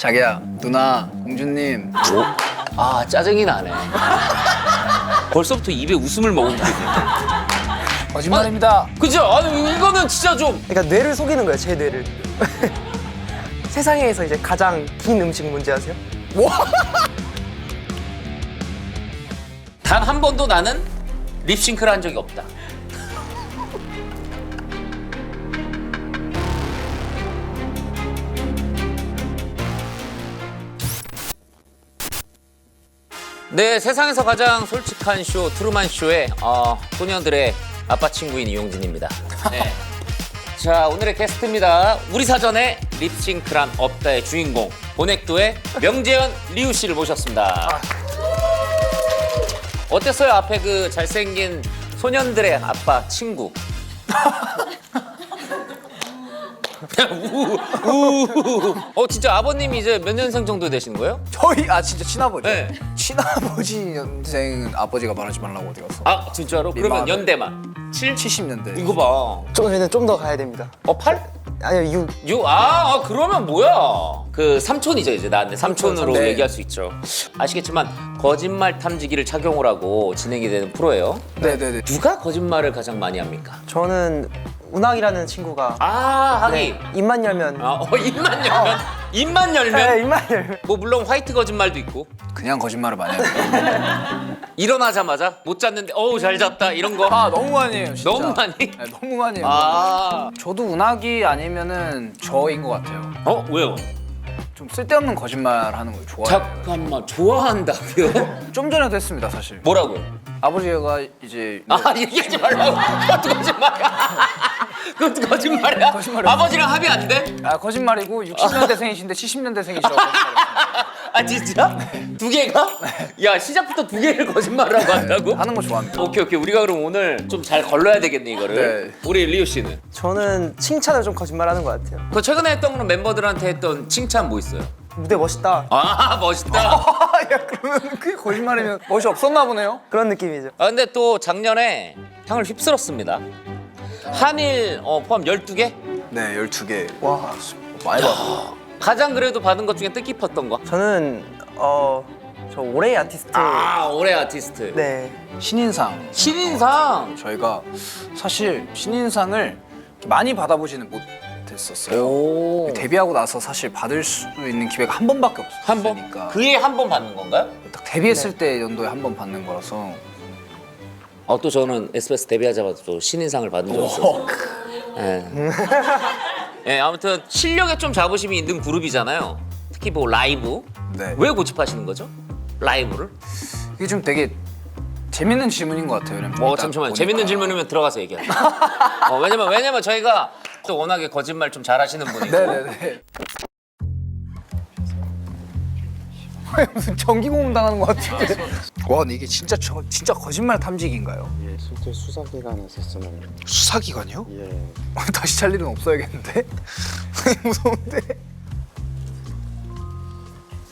자기야, 누나, 공주님. 아 짜증이 나네. 벌써부터 입에 웃음을 머금고 있네. 거짓말입니다. 그죠? 아니 이거는 진짜 좀. 그러니까 뇌를 속이는 거예요, 제 뇌를. 세상에서 이제 가장 긴 음식 뭔지 아세요? 단 한 번도 나는 립싱크를 한 적이 없다. 네, 세상에서 가장 솔직한 쇼 트루만 쇼의 소녀들의 아빠 친구인 이용진입니다. 네. 자, 오늘의 게스트입니다. 우리 사전에 립싱크란 없다의 주인공 보넥도의 명재현 리우 씨를 모셨습니다. 어땠어요? 앞에 그 잘생긴 소년들의 아빠 친구. 진짜 아버님이 이제 몇 년생 정도 되시는 거예요? 저희 진짜 친아버지. 네. 친아버지 연생 아버지가 말하지 말라고 어디 갔어? 아 진짜로? 그러면 마흔. 연대만 70년대. 이거 봐. 저희는 좀 더 가야 됩니다. 8? 아니요, 6. 그러면 뭐야? 그 삼촌이죠 이제 나한테 삼촌으로 네. 얘기할 수 있죠. 아시겠지만 거짓말 탐지기를 착용을 하고 진행이 되는 프로예요. 네네네. 누가 거짓말을 가장 많이 합니까? 저는 운학이라는 친구가 하기. 입만 열면 입만 열면? 입만 열면? 네, 입만 열면 뭐 물론 화이트 거짓말도 있고 그냥 거짓말을 많이 합니다. 일어나자마자 못 잤는데 어우 잘 잤다 이런 거. 너무 많이 해요, 진짜. 너무 많이? 네, 너무 많이 해요. 저도 운학이 아니면은 저인 것 같아요. 왜요? 좀 쓸데없는 거짓말 하는 걸 좋아해요. 잠깐만 좋아한다고요? 좀 전에도 했습니다, 사실. 뭐라고요? 아버지가 이제 얘기하지 말라고. 그것도 거짓말이야. 그것도 거짓말이야? 거짓말이야. 아버지랑 합의 안 돼? 거짓말이고 60년대생이신데 70년대생이시라고 거짓말했어요. 진짜? 두 개가? 야 시작부터 두 개를 거짓말을 하고 한다고? 하는 거 좋아합니다. 오케이 우리가 그럼 오늘 좀 잘 걸러야 되겠네 이거를. 네. 우리 리우 씨는? 저는 칭찬을 좀 거짓말하는 것 같아요. 그 최근에 했던 그런 멤버들한테 했던 칭찬 뭐 있어요? 무대 멋있다. 멋있다. 야, 그러면 그게 거짓말이면 멋이 없었나 보네요. 그런 느낌이죠. 근데 또 작년에 향을 휩쓸었습니다. 한일 포함 12개? 네, 12개. 와. 많이 받고. 가장 그래도 받은 것 중에 뜻깊었던 거? 저는 저 올해의 아티스트. 올해 아티스트. 네. 신인상. 신인상. 저희가 사실 신인상을 많이 받아보지는 못했었어요. 오. 데뷔하고 나서 사실 받을 수 있는 기회가 한 번밖에 한 번? 없으니까 그해 한 번 받는 건가요? 딱 데뷔했을 때 연도에 한 번 받는 거라서 또 저는 SBS 데뷔하자마자 또 신인상을 받은 적이 있어서. 예, 아무튼 실력에 좀 자부심이 있는 그룹이잖아요. 특히 뭐 라이브. 네. 왜 고집하시는 거죠? 라이브를? 이게 좀 되게 재밌는 질문인 것 같아요. 왜냐면 딱 잠시만요. 보니까. 재밌는 질문이면 들어가서 얘기해요. 왜냐면 저희가 또 워낙에 거짓말 좀 잘하시는 분이고. 네네네. 무슨 전기고문 당하는 것 같은데. 와, 근데 이게 진짜 거짓말 탐지기인가요? 예, 실제 수사기관에서 쓰는. 수사기관이요? 예. 다시 찰 일은 없어야겠는데? 무서운데?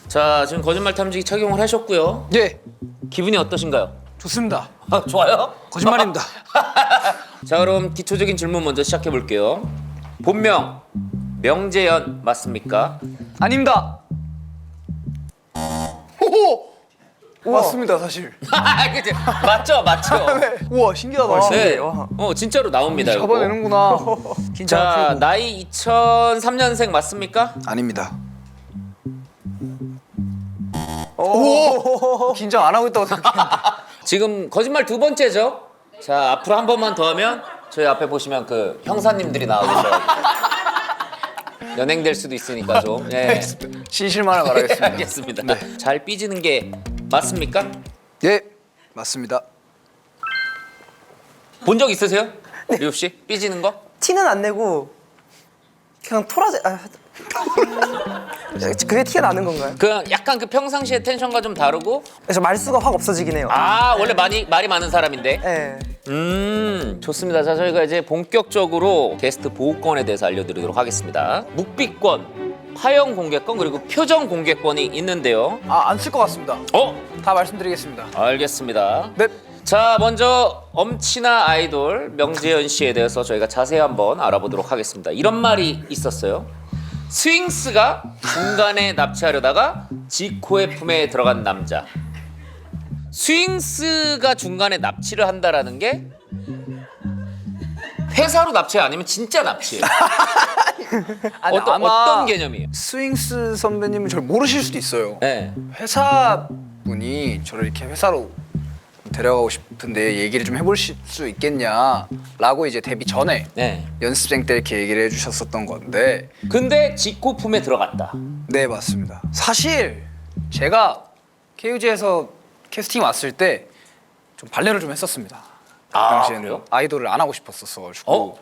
자, 지금 거짓말 탐지기 착용을 하셨고요. 예, 기분이 어떠신가요? 좋습니다. 좋아요? 거짓말입니다. 자, 그럼 기초적인 질문 먼저 시작해 볼게요. 본명 명재현 맞습니까? 아닙니다. 오! 맞습니다, 사실. 그치? 맞죠? 우와, 신기하다. 네. 와. 진짜로 나옵니다. 이거. 잡아내는구나. 자, 나이 2003년생 맞습니까? 아닙니다. 오! 긴장 안 하고 있다고 생각했는데. 지금 거짓말 두 번째죠? 자, 앞으로 한 번만 더 하면 저희 앞에 보시면 그 형사님들이 나와 계셔요. 연행될 수도 있으니까 좀. 예. 진실만을 말하겠습니다. 알겠습니다. 잘 삐지는 게 맞습니까? 예, 맞습니다. 본 적 있으세요? 리우 씨? 삐지는 거? 티는 안 내고 그냥 그게 티가 나는 건가요? 그 약간 그 평상시에 텐션과 좀 다르고 그래서 말수가 확 없어지긴 해요. 원래 말이 많은 사람인데. 네. 좋습니다. 자, 저희가 이제 본격적으로 게스트 보호권에 대해서 알려드리도록 하겠습니다. 묵비권, 파형 공개권 그리고 표정 공개권이 있는데요. 안 쓸 것 같습니다. 다 말씀드리겠습니다. 알겠습니다. 네. 자, 먼저 엄친아 아이돌 명재현 씨에 대해서 저희가 자세히 한번 알아보도록 하겠습니다. 이런 말이 있었어요. 스윙스가 중간에 납치하려다가 지코의 품에 들어간 남자. 스윙스가 중간에 납치를 한다라는 게 회사로 납치 아니면 진짜 납치예요. 아니, 어떤, 아마 어떤 개념이에요? 스윙스 선배님은 저를 모르실 수도 있어요. 네. 회사 분이 저를 이렇게 회사로 데려가고 싶은데 얘기를 좀 해볼 수 있겠냐라고 이제 데뷔 전에 네. 연습생 때 이렇게 얘기를 해주셨었던 건데 근데 지코 품에 들어갔다. 네 맞습니다. 사실 제가 KUG에서 캐스팅 왔을 때 좀 발레를 좀 했었습니다. 그 아, 당시에는 그래요? 아이돌을 안 하고 싶었었어가지고 어?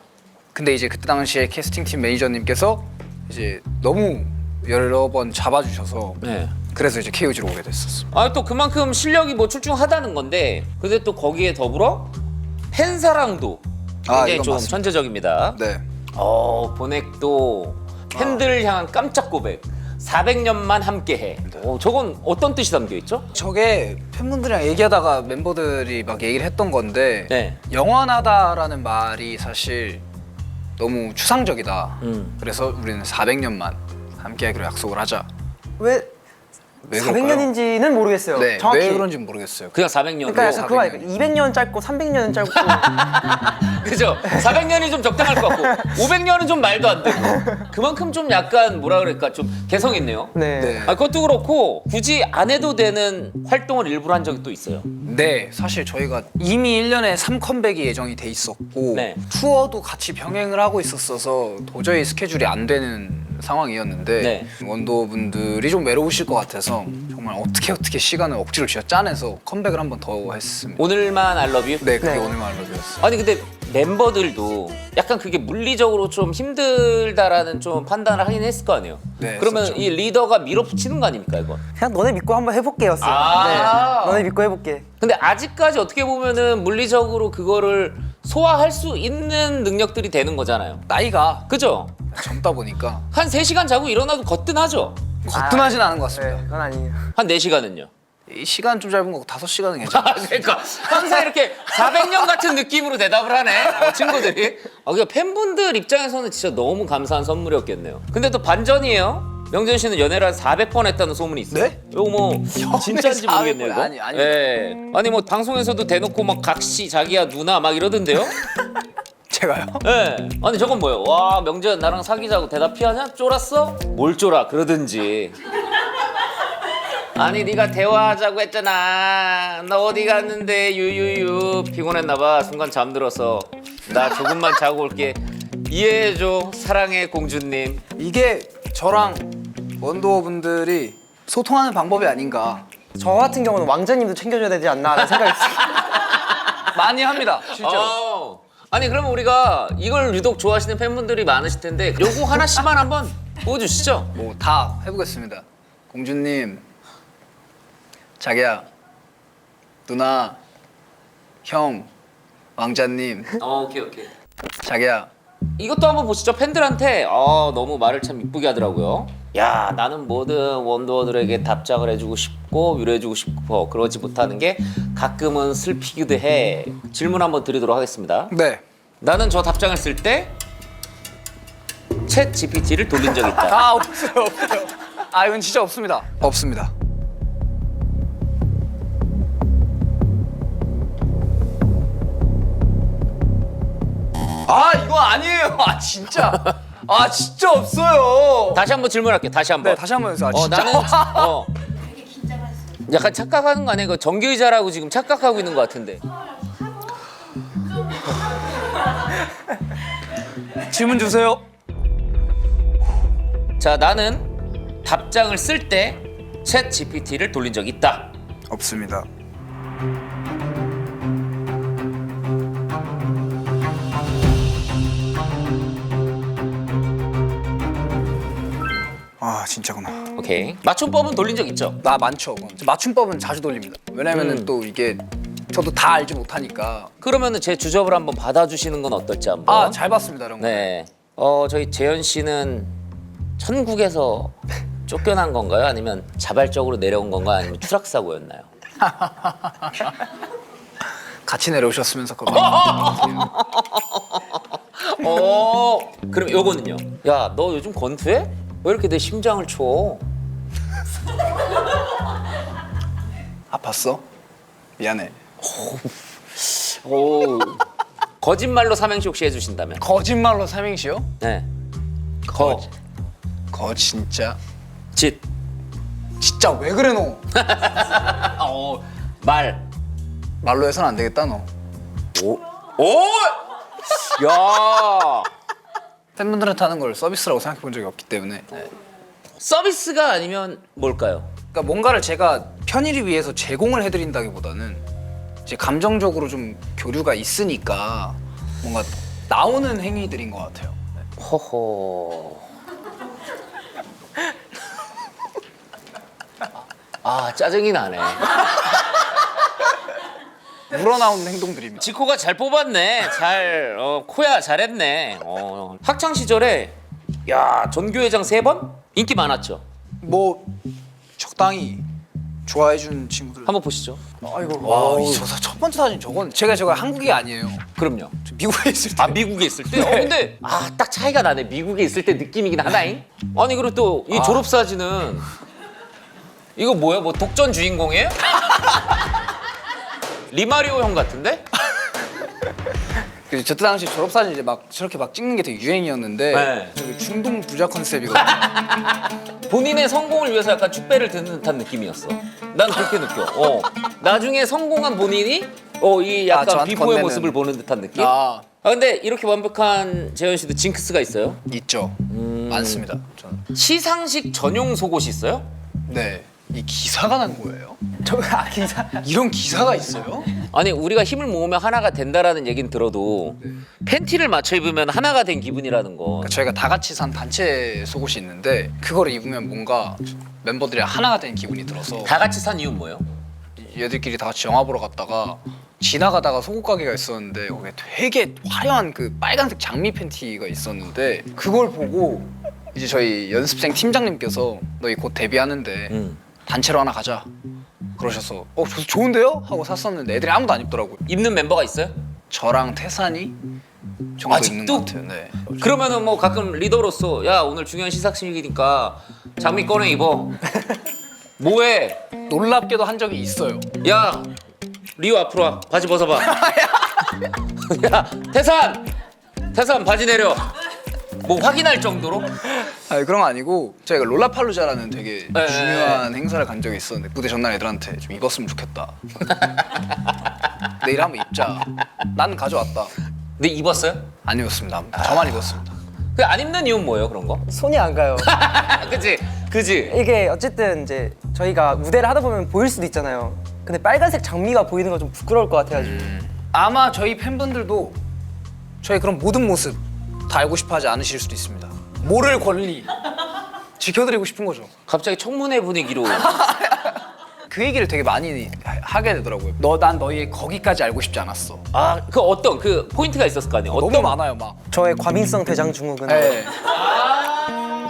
근데 이제 그때 당시에 캐스팅팀 매니저님께서 이제 너무 여러 번 잡아주셔서 네. 그래서 이제 KUG로 오게 됐었어. 아, 또 그만큼 실력이 뭐 출중하다는 건데 근데 또 거기에 더불어 팬사랑도 굉장히 이건 좀 맞습니다. 천재적입니다. 네. 보넥도 팬들을 향한 깜짝 고백. 400년만 함께해. 저건 어떤 뜻이 담겨 있죠? 저게 팬분들이랑 얘기하다가 멤버들이 막 얘기를 했던 건데 네. 영원하다라는 말이 사실 너무 추상적이다. 음. 그래서 우리는 400년만 함께하기로 약속을 하자. 왜 왜 그럴까요? 400년인지는 모르겠어요. 네, 정확히. 왜 그런지 모르겠어요. 그냥 400년으로. 그러니까 약간 그거 400년. 아닐까? 200년 짧고 300년은 짧고 그죠? 400년이 좀 적당할 것 같고 500년은 좀 말도 안 되고 그만큼 좀 약간 뭐라 그럴까 좀 개성 있네요. 네. 네. 그것도 그렇고 굳이 안 해도 되는 활동을 일부러 한 적이 또 있어요. 네, 사실 저희가 이미 1년에 3컴백이 예정이 돼 있었고 네. 투어도 같이 병행을 하고 있었어서 도저히 스케줄이 안 되는 상황이었는데 네. 원더분들이 좀 외로우실 것 같아서 정말 어떻게 시간을 억지로 쥐어 짜내서 컴백을 한 번 더 했습니다. 오늘만 I love you? 네, 그게 네. 오늘만 알려드렸어요. 아니 근데 멤버들도 약간 그게 물리적으로 좀 힘들다라는 좀 판단을 하긴 했을 거 아니에요. 네, 그러면 했었죠. 이 리더가 밀어붙이는 거 아닙니까 이거? 그냥 너네 믿고 한번 해볼게였어요. 아. 네. 너네 믿고 해볼게. 근데 아직까지 어떻게 보면은 물리적으로 그거를 소화할 수 있는 능력들이 되는 거잖아요. 나이가 그죠? 젊다 보니까 한 3시간 자고 일어나도 거뜬하죠? 거뜬하진 않은 것 같습니다. 네, 그건 아니에요. 한 4시간은요? 이 시간 좀 짧은 거고 5시간은 괜찮아요. 그러니까 항상 이렇게 400년 같은 느낌으로 대답을 하네 친구들이. 그러니까 팬분들 입장에서는 진짜 너무 감사한 선물이었겠네요. 근데 또 반전이에요. 명준 씨는 연애를 한 400번 했다는 소문이 있어요. 네? 이거 뭐 진짜인지 400번? 모르겠네요. 이거. 아니. 예. 아니 뭐 방송에서도 대놓고 막 각시 자기야 누나 막 이러던데요. 제가요? 예. 아니 저건 뭐예요? 와 명준 나랑 사귀자고 대답 피하냐? 쫄았어? 뭘 쫄아? 그러든지. 아니 네가 대화하자고 했잖아. 나 어디 갔는데 유유유 피곤했나봐. 순간 잠들어서 나 조금만 자고 올게. 이해해줘 사랑해 공주님. 이게 저랑 원더분들이 소통하는 방법이 아닌가. 저 같은 경우는 왕자님도 챙겨줘야 되지 않나 하는 생각이 있어요. 많이 합니다, 실제로. 아니 그러면 우리가 이걸 유독 좋아하시는 팬분들이 많으실 텐데 요거 하나씩만 한번 보여주시죠. 뭐 다 해보겠습니다. 공주님, 자기야, 누나, 형, 왕자님, 오케이. 자기야. 이것도 한번 보시죠. 팬들한테 너무 말을 참 이쁘게 하더라고요. 야 나는 모든 원더들에게 답장을 해주고 싶고 위로해주고 싶고 그러지 못하는 게 가끔은 슬피기도 해. 질문 한번 드리도록 하겠습니다. 네. 나는 저 답장을 쓸 때 챗 GPT를 돌린 적 있다. 아 없어요. 아 이건 진짜 없습니다. 없습니다. 아 이거 아니에요. 아 진짜. 아 진짜 없어요. 다시 한번 질문할게요. 다시 한번. 네 다시 한번 해주세요. 아, 진짜. 나는 약간 착각하는 거 아니에요? 그 정규이자라고 지금 착각하고 있는 것 같은데. 질문 주세요. 자 나는 답장을 쓸 때 챗 GPT를 돌린 적 있다. 없습니다. 아 진짜구나. 오케이. 맞춤법은 돌린 적 있죠? 나 많죠. 맞춤법은 자주 돌립니다. 왜냐면은 또 이게 저도 다 알지 못하니까. 그러면은 제 주접을 한번 받아주시는 건 어떨지 한번. 아 잘 봤습니다 이런 거. 네. 저희 재현 씨는 천국에서 쫓겨난 건가요? 아니면 자발적으로 내려온 건가요? 아니면 추락 사고였나요? 같이 내려오셨으면서 그거. 그럼 요거는요. 야, 너 요즘 권투해? 왜 이렇게 내 심장을 쳐? 아팠어? 미안해. 오. 거짓말로 삼행시 혹시 해주신다면? 거짓말로 삼행시요? 네. 거 진짜. 짓. 진짜 왜 그래 너? 말. 말로 해서는 안 되겠다 너. 오. 야. 팬분들한테 하는 걸 서비스라고 생각해 본 적이 없기 때문에. 서비스가 아니면 뭘까요? 그러니까 뭔가를 제가 편의를 위해서 제공을 해드린다기보다는 이제 감정적으로 좀 교류가 있으니까 뭔가 나오는 행위들인 것 같아요. 허허. 아 짜증이 나네. 우러나오는 행동들입니다. 지코가 잘 뽑았네. 코야 잘했네. 학창 시절에 야 전교회장 3번 인기 많았죠. 뭐 적당히 좋아해주는 친구들. 한번 보시죠. 아이고. 와, 첫 번째 사진 저건 제가 한국이 아니에요. 그럼요. 저 미국에 있을 때. 아 미국에 있을 때? 근데 딱 차이가 나네. 미국에 있을 때 느낌이긴 하다잉. 아니 그리고 또 이 졸업 사진은 이거 뭐야? 뭐 독전 주인공이에요? 리마리오 형 같은데? 저 당시 졸업 사진 이제 막 저렇게 막 찍는 게 되게 유행이었는데 네. 저기 중동 부자 컨셉이거든요. 본인의 성공을 위해서 약간 축배를 드는 듯한 느낌이었어. 난 그렇게 느껴. 나중에 성공한 본인이 이 약간 저한테 비포의 건네는. 모습을 보는 듯한 느낌? 아 근데 이렇게 완벽한 재현 씨도 징크스가 있어요? 있죠. 많습니다. 저는. 시상식 전용 속옷이 있어요? 네. 이 기사가 난 거예요? 기사. 이런 기사가 있어요? 아니 우리가 힘을 모으면 하나가 된다라는 얘기는 들어도 팬티를 맞춰 입으면 하나가 된 기분이라는 거. 그러니까 저희가 다 같이 산 단체 속옷이 있는데 그거를 입으면 뭔가 멤버들이 하나가 된 기분이 들어서 다 같이 산 이유는 뭐예요? 얘들끼리 다 같이 영화 보러 갔다가 지나가다가 속옷 가게가 있었는데 거기에 되게 화려한 그 빨간색 장미 팬티가 있었는데 그걸 보고 이제 저희 연습생 팀장님께서 너희 곧 데뷔하는데 단체로 하나 가자 그러셔서 좋은데요? 하고 샀었는데 애들이 아무도 안 입더라고요. 입는 멤버가 있어요? 저랑 태산이 정도 아직도? 입는 것 같아요. 네. 그러면은 뭐 가끔 리더로서 야 오늘 중요한 시상식이니까 장미 꺼내 입어. 뭐해? 놀랍게도 한 적이 있어요. 야 리오 앞으로 와. 바지 벗어봐. 야 태산 바지 내려. 뭐 확인할 정도로? 아니 그런 거 아니고 저희가 롤라팔루자라는 되게 네. 중요한 행사를 간 적이 있었는데 무대 전날 애들한테 좀 입었으면 좋겠다. 내일 한번 입자. 난 가져왔다. 근데 입었어요? 안 입었습니다. 저만 입었습니다. 그 안 입는 이유는 뭐예요 그런 거? 손이 안 가요. 그지? 이게 어쨌든 이제 저희가 무대를 하다 보면 보일 수도 있잖아요. 근데 빨간색 장미가 보이는 건 좀 부끄러울 것 같아가지고. 아마 저희 팬분들도 저희 그런 모든 모습 다 알고 싶어하지 않으실 수도 있습니다. 모를 권리 지켜드리고 싶은 거죠. 갑자기 청문회 분위기로. 그 얘기를 되게 많이 하게 되더라고요. 난 너희 거기까지 알고 싶지 않았어. 그 어떤 그 포인트가 있었을 거 아니에요? 너무 많아요 막. 저의 과민성 대장 증후군. 네.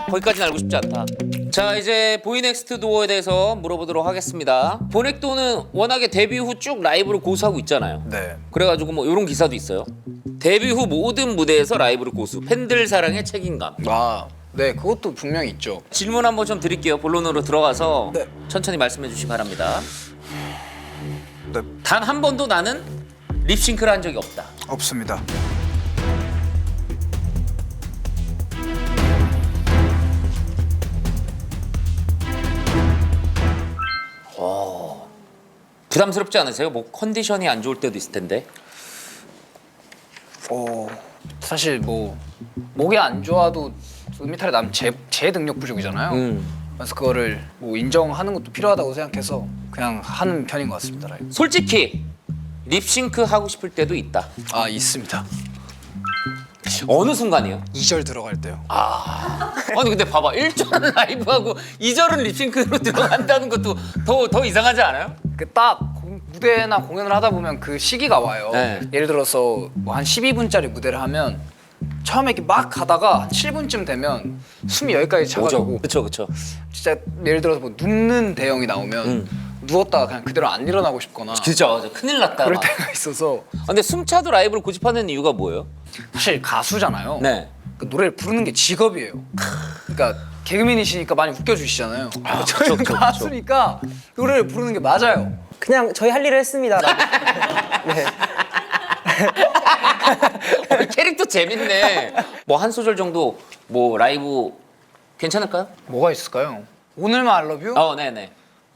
거기까지는 알고 싶지 않다. 자 이제 보이넥스트 도어에 대해서 물어보도록 하겠습니다. 보넥도는 워낙에 데뷔 후 쭉 라이브를 고수하고 있잖아요. 네. 그래가지고 뭐 이런 기사도 있어요. 데뷔 후 모든 무대에서 라이브를 고수. 팬들 사랑의 책임감. 네, 그것도 분명히 있죠. 질문 한번 좀 드릴게요. 본론으로 들어가서 네. 천천히 말씀해 주시기 바랍니다. 네, 단 한 번도 나는 립싱크를 한 적이 없다. 없습니다. 부담스럽지 않으세요? 뭐 컨디션이 안 좋을 때도 있을 텐데. 사실 뭐 목이 안 좋아도 음이탈에 나면 제 능력 부족이잖아요. 그래서 그거를 뭐 인정하는 것도 필요하다고 생각해서 그냥 하는 편인 것 같습니다. 라이브. 솔직히 립싱크 하고 싶을 때도 있다. 있습니다. 어느 순간이요? 2절 들어갈 때요. 아니 근데 봐봐 1절은 라이브하고 2절은 립싱크로 들어간다는 것도 더 이상하지 않아요? 그 딱 무대나 공연을 하다 보면 그 시기가 와요. 네. 예를 들어서 뭐 한 12분짜리 무대를 하면 처음에 이렇게 막 가다가 한 7분쯤 되면 숨이 여기까지 차가지고 그쵸. 진짜 예를 들어서 뭐 눕는 대형이 나오면 누웠다가 그냥 그대로 안 일어나고 싶거나 그죠. 큰일 났다. 그럴 막. 때가 있어서 근데 숨차도 라이브를 고집하는 이유가 뭐예요? 사실 가수잖아요. 네. 그 노래를 부르는 게 직업이에요. 그러니까 개그맨이시니까 많이 웃겨주시잖아요. 그쵸, 저희는 그쵸, 그쵸. 가수니까 노래를 부르는 게 맞아요. 그냥 저희 할 일을 했습니다. 네. 캐릭터 재밌네. 뭐 한 소절 정도 뭐 라이브 괜찮을까요? 뭐가 있을까요? 오늘만 I love you? 네네.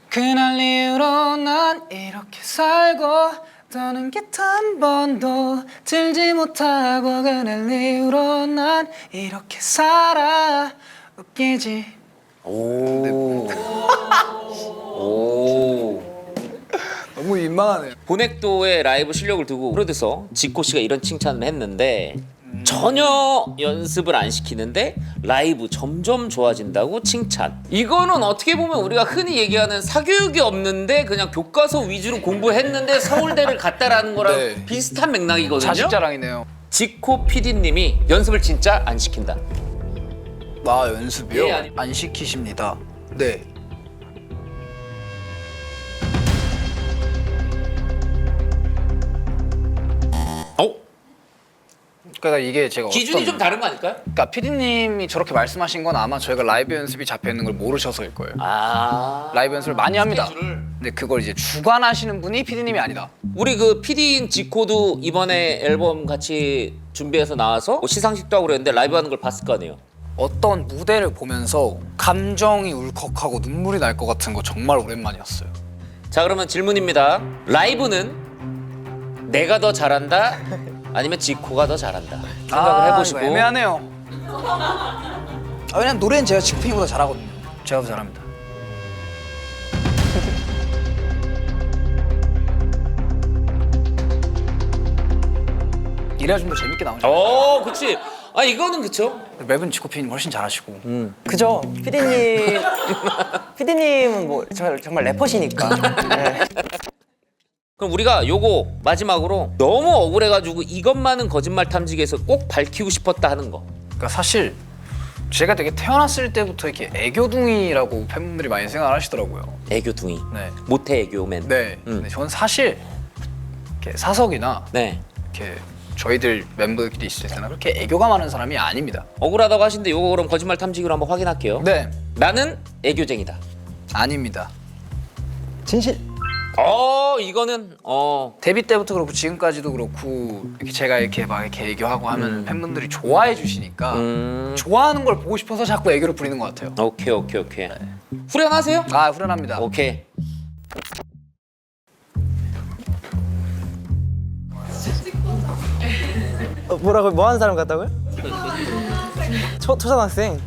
그날 이후로 난 이렇게 살고 떠는 게 한 번도 들지 못하고 그날 이후로 난 이렇게 살아 웃기지. 오. 너무 민망하네요. 보넥도의 라이브 실력을 두고 프로듀서 지코 씨가 이런 칭찬을 했는데 전혀 연습을 안 시키는데 라이브 점점 좋아진다고 칭찬. 이거는 어떻게 보면 우리가 흔히 얘기하는 사교육이 없는데 그냥 교과서 위주로 공부했는데 서울대를 갔다라는 거랑 네. 비슷한 맥락이거든요. 자식 자랑이네요. 지코 PD님이 연습을 진짜 안 시킨다. 나 연습이요? 예, 아니- 안 시키십니다. 네. 그러니까 이게 제가 기준이 좀 다른 거 아닐까요? 그러니까 PD님이 저렇게 말씀하신 건 아마 저희가 라이브 연습이 잡혀 있는 걸 모르셔서일 거예요. 라이브 연습을 많이 합니다. 스케줄을. 근데 그걸 이제 주관하시는 분이 PD님이 아니다. 우리 그 PD인 지코도 이번에 앨범 같이 준비해서 나와서 뭐 시상식도 하고 그랬는데 라이브 하는 걸 봤을 거 아니에요? 어떤 무대를 보면서 감정이 울컥하고 눈물이 날 것 같은 거 정말 오랜만이었어요. 자, 그러면 질문입니다. 라이브는 내가 더 잘한다? 아니면 지코가 더 잘한다? 생각을 해보시고. 이거 애매하네요. 왜냐면 노래는 제가 지코님보다 잘하거든요. 제가 더 잘합니다. 이래야 좀 더 재밌게 나오죠. 그치. 아, 이거는 그쵸? 랩은 지코피님 훨씬 잘하시고. 그죠? 피디님은 뭐 정말 래퍼시니까. 네. 그럼 우리가 요거 마지막으로 너무 억울해가지고 이것만은 거짓말 탐지기에서 꼭 밝히고 싶었다 하는 거. 그러니까 사실 제가 되게 태어났을 때부터 이렇게 애교둥이라고 팬분들이 많이 생각하시더라고요. 애교둥이. 네. 모태 애교맨. 네. 근데 저는 사실 이렇게 사석이나 네. 이렇게 저희들 멤버들끼리 있을 때나 그렇게 애교가 많은 사람이 아닙니다. 억울하다고 하시는데 요거 그럼 거짓말 탐지기로 한번 확인할게요. 네. 나는 애교쟁이다. 아닙니다. 진실. 이거는 데뷔 때부터 그렇고 지금까지도 그렇고 이렇게 제가 이렇게 막 이렇게 애교하고 하면 팬분들이 좋아해 주시니까 좋아하는 걸 보고 싶어서 자꾸 애교를 부리는 것 같아요. 오케이. 후련하세요? 아 후련합니다. 오케이. 뭐라고 뭐 하는 사람 같다고요? 초등학생.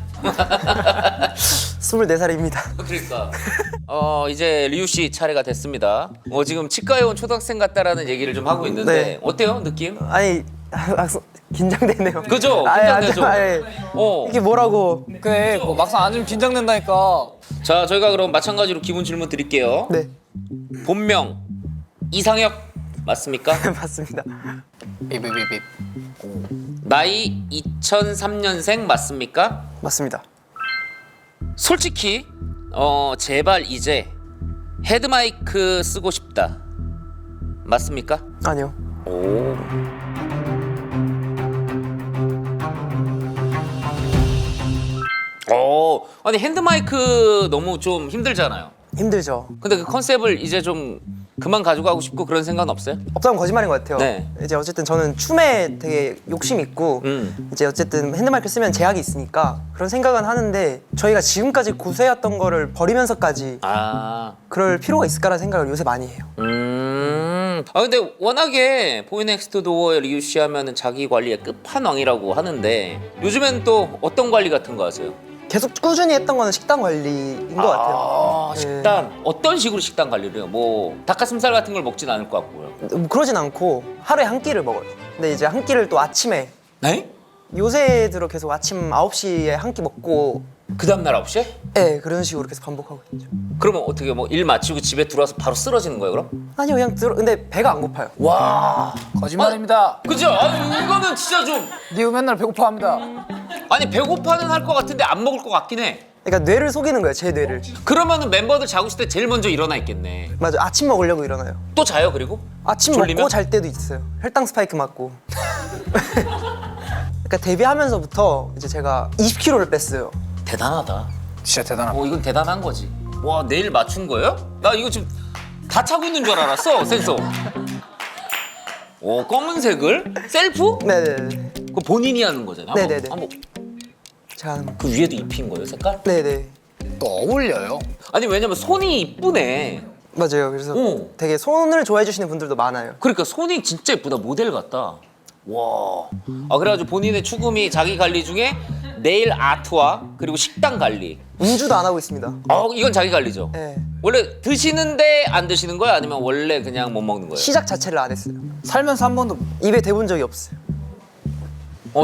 24살입니다. 그러니까 이제 리우 씨 차례가 됐습니다. 지금 치과에 온 초등학생 같다라는 얘기를 좀 하고 있는데 네. 어때요 느낌? 아니 긴장되네요. 그죠? 아니, 긴장되죠? 아니, 이게 뭐라고? 그래 뭐 막상 앉으면 긴장된다니까. 자, 저희가 그럼 마찬가지로 기본 질문 드릴게요. 네. 본명 이상혁 맞습니까? 맞습니다. 삐삐삐삐. 나이 2003년생 맞습니까? 맞습니다. 솔직히 제발 이제 헤드마이크 쓰고 싶다 맞습니까? 아니요. 오. 아니 핸드마이크 너무 좀 힘들잖아요. 힘들죠. 근데 그 컨셉을 이제 좀 그만 가져가고 싶고 그런 생각은 없어요? 없다면 거짓말인 것 같아요. 네. 이제 어쨌든 저는 춤에 되게 욕심 있고 이제 어쨌든 핸드마이크 쓰면 제약이 있으니까 그런 생각은 하는데 저희가 지금까지 고수해왔던 거를 버리면서까지 그럴 필요가 있을까라는 생각을 요새 많이 해요. 근데 워낙에 보이넥스트 도어의 리우 씨 하면은 자기 관리의 끝판왕이라고 하는데 요즘엔 또 어떤 관리 같은 거 하세요? 계속 꾸준히 했던 거는 식단 관리인 것 같아요. 네. 식단 어떤 식으로 식단 관리를 해요? 뭐 닭가슴살 같은 걸 먹진 않을 것 같고요. 뭐 그러진 않고 하루에 한 끼를 먹어요. 근데 이제 한 끼를 또 아침에 네? 요새 들어 계속 아침 9시에 한 끼 먹고 그 다음날 9시에? 네, 그런 식으로 계속 반복하고 있죠. 그러면 어떻게 뭐 일 마치고 집에 들어와서 바로 쓰러지는 거예요 그럼? 아니요, 그냥 근데 배가 안 고파요. 와 거짓말입니다. 그죠? 이거는 진짜 좀 리우 맨날 배고파합니다. 아니 배고파는 할 것 같은데 안 먹을 것 같긴 해. 그러니까 뇌를 속이는 거예요, 제 뇌를. 그러면은 멤버들 자고 있을 때 제일 먼저 일어나 있겠네. 맞아, 아침 먹으려고 일어나요. 또 자요 그리고? 아침 졸리면? 먹고 잘 때도 있어요. 혈당 스파이크 맞고. 그러니까 데뷔하면서부터 이제 제가 20kg를 뺐어요. 대단하다. 진짜 대단하다. 이건 대단한 거지. 와, 내일 맞춘 거예요? 나 이거 지금 다 차고 있는 줄 알았어, 센서. 검은색을? 셀프? 네네네. 그 본인이 하는 거잖아. 네네네. 한번 제가 하는 거. 그 위에도 입힌 거예요, 색깔? 네네. 또 어울려요. 아니 왜냐면 손이 이쁘네. 맞아요. 그래서 오. 되게 손을 좋아해 주시는 분들도 많아요. 그러니까 손이 진짜 예쁘다. 모델 같다. 와. 그래가지고 본인의 추구미 자기 관리 중에 네일 아트와 그리고 식단 관리. 음주도 안 하고 있습니다. 이건 자기 관리죠. 네. 원래 드시는데 안 드시는 거야? 아니면 원래 그냥 못 먹는 거예요? 시작 자체를 안 했어요. 살면서 한 번도 입에 대본 적이 없어요.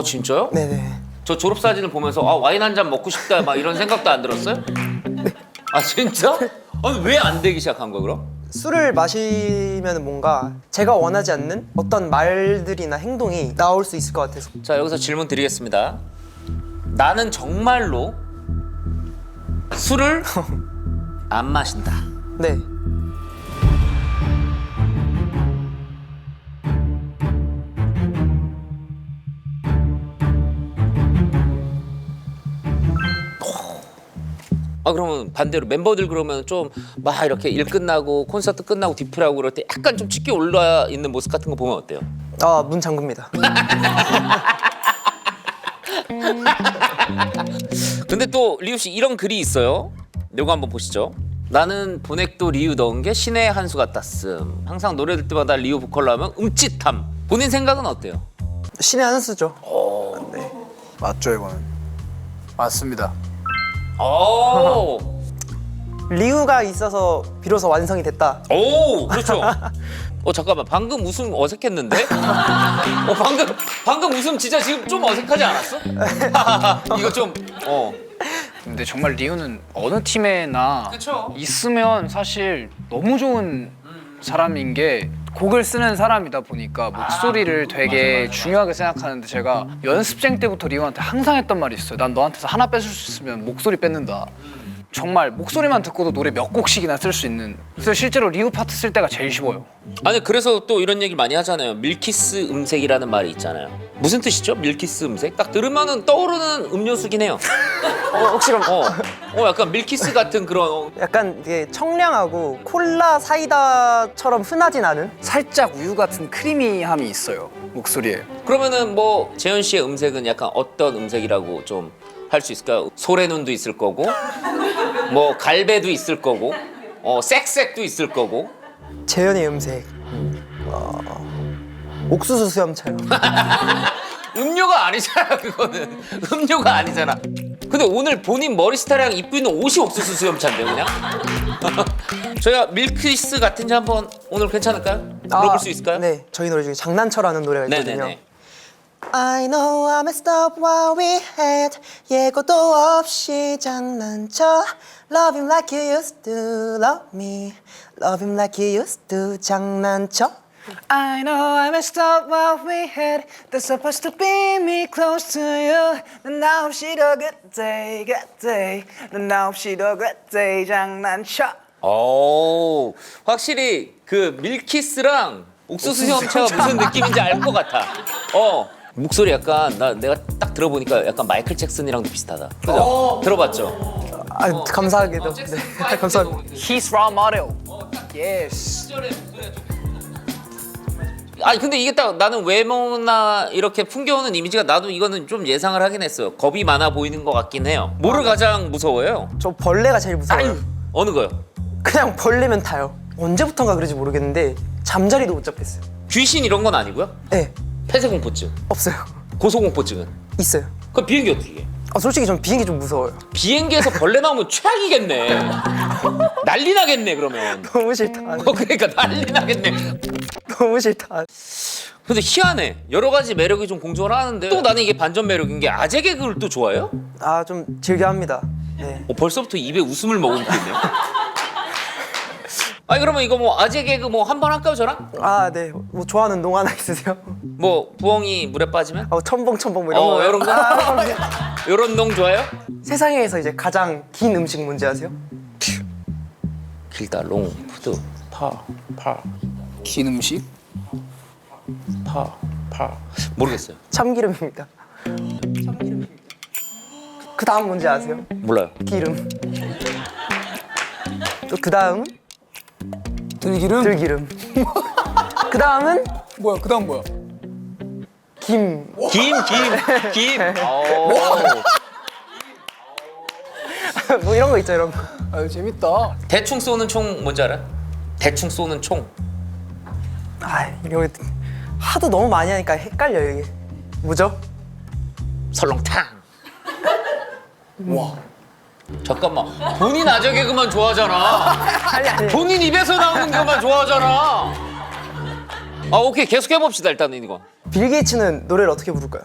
진짜요? 네네. 저 졸업 사진을 보면서 와인 한 잔 먹고 싶다 막 이런 생각도 안 들었어요? 아 진짜? 아니 왜 안 되기 시작한 거야 그럼? 술을 마시면 뭔가 제가 원하지 않는 어떤 말들이나 행동이 나올 수 있을 것 같아서. 자 여기서 질문 드리겠습니다. 나는 정말로 술을 안 마신다. 네. 그러면 반대로 멤버들 그러면 좀 막 이렇게 일 끝나고 콘서트 끝나고 디프라고 그럴 때 약간 좀 찌게 올라 있는 모습 같은 거 보면 어때요? 문 잠굽니다. 근데 또 리우 씨 이런 글이 있어요. 이거 한번 보시죠. 나는 보넥도 리우 넣은 게 신의 한 수 같았음. 항상 노래 들 때마다 리우 보컬로 하면 움찔함. 본인 생각은 어때요? 신의 한 수죠. 맞죠 이거는. 맞습니다. 오, 리우가 있어서 비로소 완성이 됐다. 그렇죠. 잠깐만 방금 웃음 어색했는데? 방금 웃음 진짜 지금 좀 어색하지 않았어? 이거 좀 근데 정말 리우는 어느 팀에나 그쵸. 있으면 사실 너무 좋은 사람인 게 곡을 쓰는 사람이다 보니까 목소리를 되게 중요하게 생각하는데 제가 연습생 때부터 리우한테 항상 했던 말이 있어요. 난 너한테서 하나 뺏을 수 있으면 목소리 뺏는다. 정말 목소리만 듣고도 노래 몇 곡씩이나 쓸 수 있는. 그래서 실제로 리우 파트 쓸 때가 제일 쉬워요. 아니 그래서 또 이런 얘기 많이 하잖아요. 밀키스 음색이라는 말이 있잖아요. 무슨 뜻이죠? 밀키스 음색? 딱 들으면은 떠오르는 음료수긴 해요. 혹시 그럼 약간 밀키스 같은 그런 약간 되게 청량하고 콜라 사이다처럼 흔하진 않은? 살짝 우유 같은 크리미함이 있어요 목소리에. 그러면은 뭐 재현 씨의 음색은 약간 어떤 음색이라고 좀 할 수 있을까요? 소래눈도 있을 거고 뭐 갈배도 있을 거고 쌕쌕도 있을 거고. 재현의 음색. 옥수수 수염차요. 음료가 아니잖아 그거는. 음료가 아니잖아. 근데 오늘 본인 머리 스타일이랑 입고 있는 옷이 옥수수 수염차인데요 그냥? 저희가 밀키스 같은지 한번 오늘 괜찮을까요? 들어볼 수 있을까요? 네, 저희 노래 중에 장난쳐라는 노래가 있거든요. 네네네. I know I messed up what we had. 예고도 없이 장난쳐. Love him like you used to love me. Love him like you used to 장난쳐. I know I messed up what we had. That's supposed to be me close to you. 난 나 없이 더 good day, good day. 난 나 없이 더 good day. 장난쳐. 확실히 그 밀키스랑 옥수수 수염차가 무슨 느낌인지 알 것 같아. 목소리 약간 내가 딱 들어보니까 약간 마이클 잭슨이랑도 비슷하다. 그죠? 들어봤죠? 감사하게도. 네, 감사합니다. He's raw model. Yes. 아니 근데 이게 딱 나는 외모나 이렇게 풍겨오는 이미지가 나도 이거는 좀 예상을 하긴 했어요. 겁이 많아 보이는 것 같긴 해요. 뭐를 가장 무서워해요? 저 벌레가 제일 무서워요. 어느 거요? 그냥 벌레면 타요. 언제부턴가 그런지 모르겠는데 잠자리도 못 잡겠어요. 귀신 이런 건 아니고요? 네, 폐쇄공포증, 없어요. 고소공포증은? 있어요. 그럼 비행기 어떻게 해? 솔직히 전 비행기 좀 무서워요. 비행기에서 벌레 나오면 최악이겠네. 난리 나겠네 그러면. 너무 싫다. 그러니까 난리 나겠네. 너무 싫다. 근데 희한해. 여러 가지 매력이 좀 공존을 하는데 또 나는 이게 반전 매력인 게 아재 개그를 또 좋아해요? 좀 즐겨 합니다. 네. 벌써부터 입에 웃음을 머금고 있네요. 아니 그러면 이거 뭐 아재 개그 뭐 한 번 할까요 저랑? 네. 뭐 좋아하는 농 하나 있으세요? 뭐 부엉이 물에 빠지면? 첨벙 뭐 이런 거. 이런 거? 이런 농 좋아해요? 세상에서 이제 가장 긴 음식 뭔지 아세요? 길다 롱 푸드 파 긴 음식? 모르겠어요. 참기름입니다. 그 다음 뭔지 아세요? 몰라요. 기름. 또 그 다음은 들기름? 들기름. 그 다음은 뭐야? 그다음 뭐야? 김. 김. 뭐 이런 거 있죠, 이런 거. 아 재밌다. 대충 쏘는 총 뭔지 알아? 대충 쏘는 총. 아, 이거 하도 너무 많이 하니까 헷갈려요, 이게. 뭐죠? 설렁탕. 와. 잠깐만. 본인 아재 개그만 좋아하잖아. 아니. 본인 입에서 나오는 것만 좋아하잖아. 아 오케이 계속 해봅시다 일단은 이거. 빌 게이츠는 노래를 어떻게 부를까요?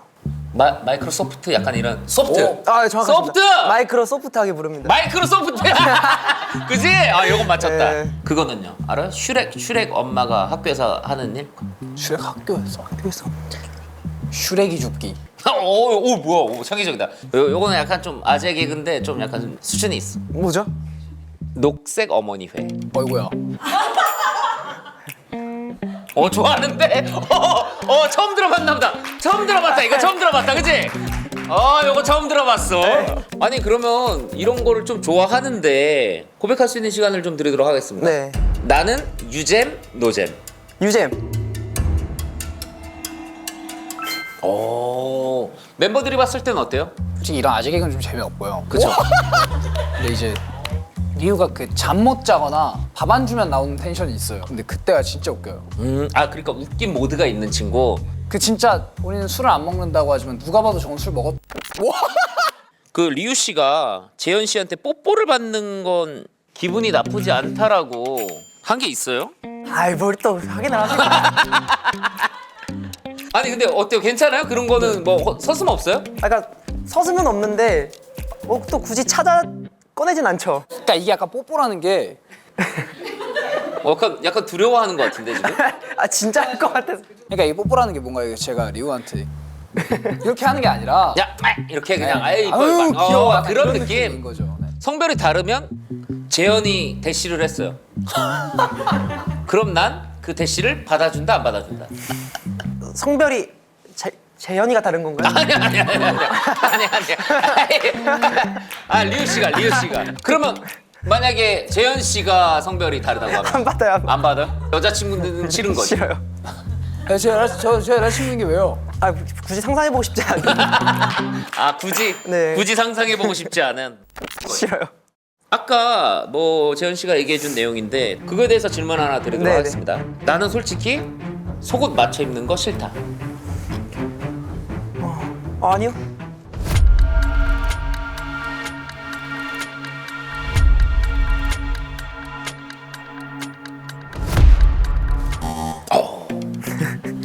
마이크로소프트 약간 이런 소프트. 아, 정확합니다. 소프트. 마이크로소프트하게 부릅니다. 마이크로소프트야. 그지? 아 이건 맞췄다. 네. 그거는요. 알아? 슈렉 엄마가 학교에서 하는 일. 슈렉 학교에서. 슈렉이 죽기. 오 뭐야? 오 창의적이다. 요거는 약간 좀 아재 개그인데 좀 약간 좀 수준이 있어. 뭐죠? 녹색 어머니 회. 어이구야. 좋아하는데? 처음 들어봤나 보다. 처음 들어봤다. 이거 처음 들어봤다. 그치? 요거 처음 들어봤어. 아니 그러면 이런 거를 좀 좋아하는데 고백할 수 있는 시간을 좀 드리도록 하겠습니다. 네. 나는 유잼, 노잼. 유잼. 멤버들이 봤을 때는 어때요? 솔직히 이런 아재 개그는 좀 재미없고요. 그쵸? 근데 이제 리우가 그 잠 못 자거나 밥 안 주면 나오는 텐션이 있어요. 근데 그때가 진짜 웃겨요. 그러니까 웃긴 모드가 있는 친구. 그 진짜 우리는 술을 안 먹는다고 하지만 누가 봐도 저건 술 먹었. 그 리우 씨가 재현 씨한테 뽀뽀를 받는 건 기분이 나쁘지 않다라고 한 게 있어요? 아이, 뭘 또 확인을 하세요. 아니 근데 어때요? 괜찮아요? 그런 거는 뭐 서슴 없어요? 그러니까 서슴은 없는데 또 굳이 찾아 꺼내진 않죠. 그러니까 이게 약간 뽀뽀라는 게 약간 두려워하는 것 같은데 지금? 아, 진짜 할 것 같아서. 그러니까 이 뽀뽀라는 게 뭔가 제가 리우한테 이렇게 하는 게 아니라 야 이렇게 그냥 아유 뭐, 귀여워 약간 그런 느낌인 느낌. 거죠. 네. 성별이 다르면 재현이 대시를 했어요. 그럼 난 그 대시를 받아준다 안 받아준다? 성별이 재현이가 다른 건가요? 아니야. 리우 씨가. 그러면 만약에 재현 씨가 성별이 다르다고 하면 안 받아요. 안 받아? 여자친구들은 싫은 거지. 싫어요. 제 여자친구인 게 왜요? 아, 굳이 상상해보고 싶지 않아요. 굳이 네. 굳이 상상해보고 싶지 않은. 싫어요. 아까 뭐 재현 씨가 얘기해준 내용인데 그거에 대해서 질문 하나 드리도록 네네. 하겠습니다. 나는 솔직히 속옷 맞춰 입는 거 싫다. 아니요.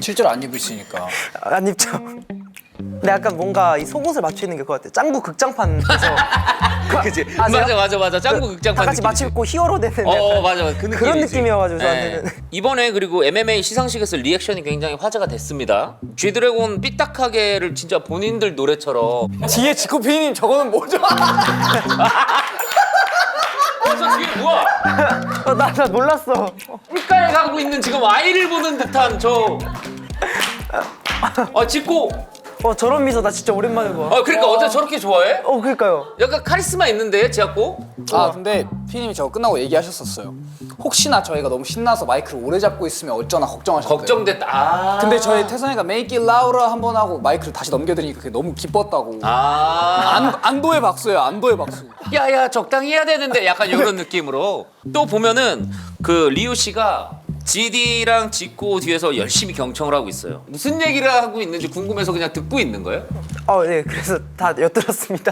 실제로 안 입으시니까. 안 입죠. 근데 약간 뭔가 이 속옷을 맞춰 입는 게 그거 같아요. 짱구 극장판에서 그치? 아세요? 맞아. 짱구 극장판 다 같이 느낌이지. 맞춰 입고 히어로 되는 약간 맞아. 그 느낌이지. 그런 느낌이어가지고 네. 저한테는. 이번에 그리고 MMA 시상식에서 리액션이 굉장히 화제가 됐습니다. G드래곤 삐딱하게를 진짜 본인들 노래처럼 뒤에 지코피님 저거는 뭐죠? 저 뒤에 뭐야? 나 놀랐어. 꿀가에 가고 있는 지금 아이를 보는 듯한 저 짓고 저런 미소 나 진짜 오랜만에 봐. 그러니까 어떻게 저렇게 좋아해? 그러니까요. 약간 카리스마 있는데 지압고? 아 근데 피디님이 저거 끝나고 얘기하셨었어요. 혹시나 저희가 너무 신나서 마이크를 오래 잡고 있으면 어쩌나 걱정하셨대요. 걱정됐다. 근데 저희 태선이가 Make it louder 한 번 하고 마이크를 다시 넘겨드리니까 그게 너무 기뻤다고. 안도의 박수예요. 안도의 박수. 야야 적당히 해야 되는데 약간 이런 느낌으로 또 보면은 그 리우 씨가 GD랑 지코 뒤에서 열심히 경청을 하고 있어요. 무슨 얘기를 하고 있는지 궁금해서 그냥 듣고 있는 거예요? 네. 그래서 다 엿들었습니다.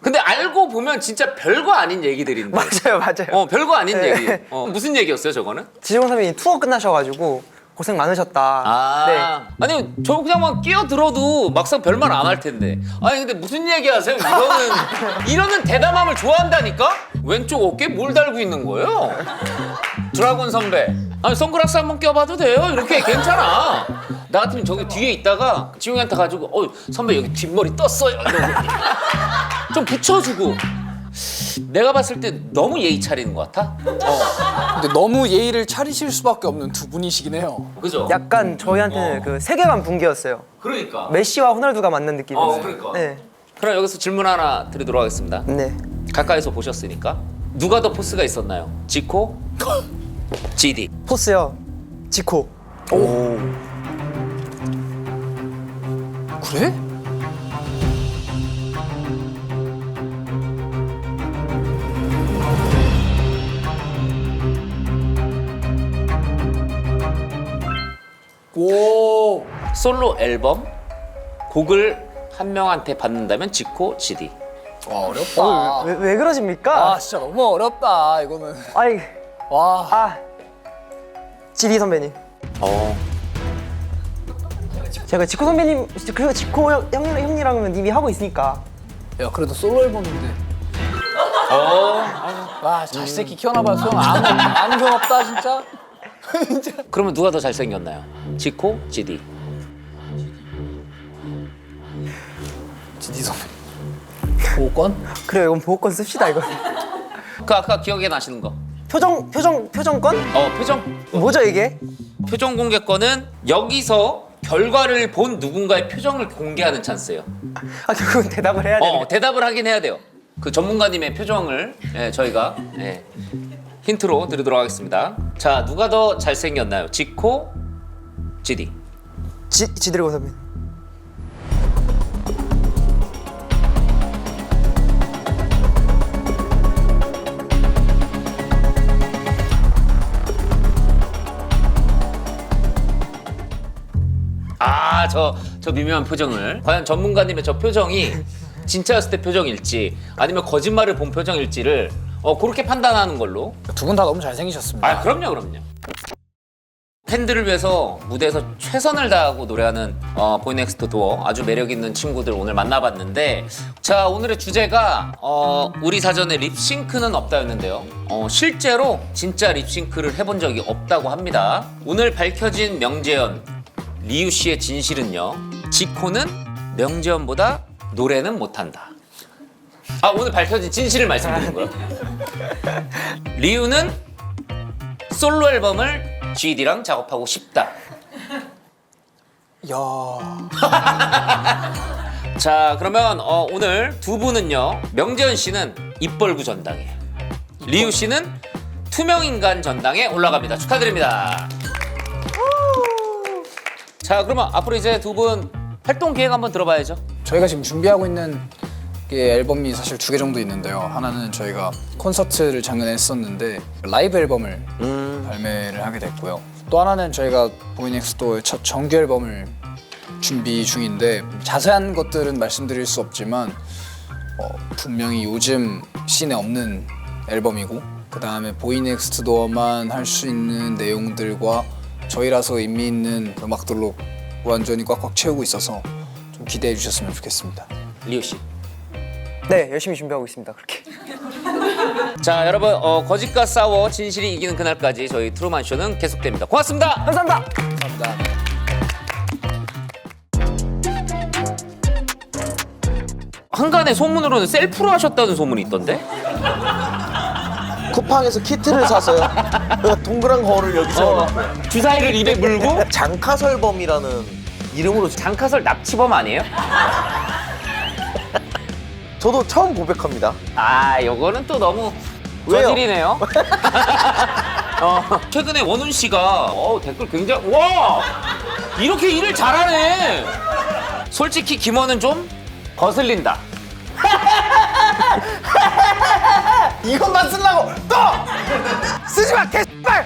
근데 알고 보면 진짜 별거 아닌 얘기들인데. 맞아요. 별거 아닌 네. 얘기. 무슨 얘기였어요, 저거는? 지종 선배님 투어 끝나셔가지고 고생 많으셨다. 네. 아니 저 그냥 막 끼어들어도 막상 별말 안 할 텐데. 아니 근데 무슨 얘기하세요? 이러는 대담함을 좋아한다니까? 왼쪽 어깨에 뭘 달고 있는 거예요? 드라곤 선배. 아니 선글라스 한번 껴봐도 돼요? 이렇게 괜찮아. 나 같으면 저기 뒤에 있다가 지용이한테 가지고 선배 여기 뒷머리 떴어요. 이러고 좀 붙여주고. 내가 봤을 때 너무 예의 차리는 것 같아. 근데 너무 예의를 차리실 수밖에 없는 두 분이시긴 해요. 그죠? 약간 저희한테는 그 세계관 붕괴였어요. 그러니까. 메시와 호날두가 만난 느낌이었어요. 그러니까. 네. 그럼 여기서 질문 하나 드리도록 하겠습니다. 네. 가까이서 보셨으니까 누가 더 포스가 있었나요? 지코? GD. 포스요. 지코. 그래? 오. 솔로 앨범 곡을 한 명한테 받는다면 지코, GD. 와 어렵다. 왜 그러십니까? 아 진짜 너무 어렵다 이거는. 아이, 와. 지디 선배님. 제가 지코 선배님, 그리고 지코 형이랑은 이미 하고 있으니까. 야 그래도 솔로 앨범인데. 와 자식새끼 키워놔봐 소영 아무 경 없다 진짜. 그러면 누가 더 잘생겼나요? 지코, GD. 지디 선배. 보건? 그래요, 이건 보호권 씁시다, 이거. 그 아까 기억에 나시는 거. 표정권? 표정. 뭐죠, 이게? 표정 공개권은 여기서 결과를 본 누군가의 표정을 공개하는 찬스예요. 아, 결국은 대답을 해야 되네. 대답을 하긴 해야 돼요. 그 전문가님의 표정을 저희가 힌트로 드리도록 하겠습니다. 자, 누가 더 잘생겼나요? 지코, GD. 지드래곤 선배님. 저 미묘한 표정을 과연 전문가님의 저 표정이 진짜였을 때 표정일지 아니면 거짓말을 본 표정일지를 그렇게 판단하는 걸로. 두 분 다 너무 잘생기셨습니다. 아, 그럼요. 팬들을 위해서 무대에서 최선을 다하고 노래하는 보이넥스트 도어 아주 매력 있는 친구들 오늘 만나봤는데, 자, 오늘의 주제가 우리 사전에 립싱크는 없다였는데요. 실제로 진짜 립싱크를 해본 적이 없다고 합니다. 오늘 밝혀진 명재현 리우 씨의 진실은요, 지코는 명재현보다 노래는 못한다. 오늘 밝혀진 진실을 말씀드린 거예요. 리우는 솔로 앨범을 GD랑 작업하고 싶다. 야. 자, 그러면 오늘 두 분은요, 명재현 씨는 입벌구 전당에, 리우 씨는 투명인간 전당에 올라갑니다. 축하드립니다. 자, 그러면 앞으로 이제 두 분 활동 계획 한번 들어봐야죠. 저희가 지금 준비하고 있는 게 앨범이 사실 2개 정도 있는데요. 하나는 저희가 콘서트를 작년에 했었는데 라이브 앨범을 발매를 하게 됐고요. 또 하나는 저희가 보이넥스토의 첫 정규 앨범을 준비 중인데 자세한 것들은 말씀드릴 수 없지만 분명히 요즘 씬에 없는 앨범이고, 그 다음에 보이넥스토어만 할 수 있는 내용들과 저희라서 의미 있는 음악들로 완전히 꽉꽉 채우고 있어서 좀 기대해 주셨으면 좋겠습니다. 리우 씨. 네, 열심히 준비하고 있습니다, 그렇게. 자, 여러분, 거짓과 싸워 진실이 이기는 그날까지 저희 트루만 쇼는 계속됩니다. 고맙습니다. 감사합니다. 감사합니다. 한간에 소문으로는 셀프로 하셨다는 소문이 있던데? 쿠팡에서 키트를 사서요. 동그란 거울을 여기서 주사위를 입에 물고? 장카설범이라는 이름으로 장카설 납치범 아니에요? 저도 처음 고백합니다. 요거는 또 너무 왜요? 저질이네요. 최근에 원훈 씨가 댓글 굉장히, 와, 이렇게 일을 잘하네. 솔직히 김원은 좀 거슬린다. 이것만 쓰려고 또 쓰지 마, 개발.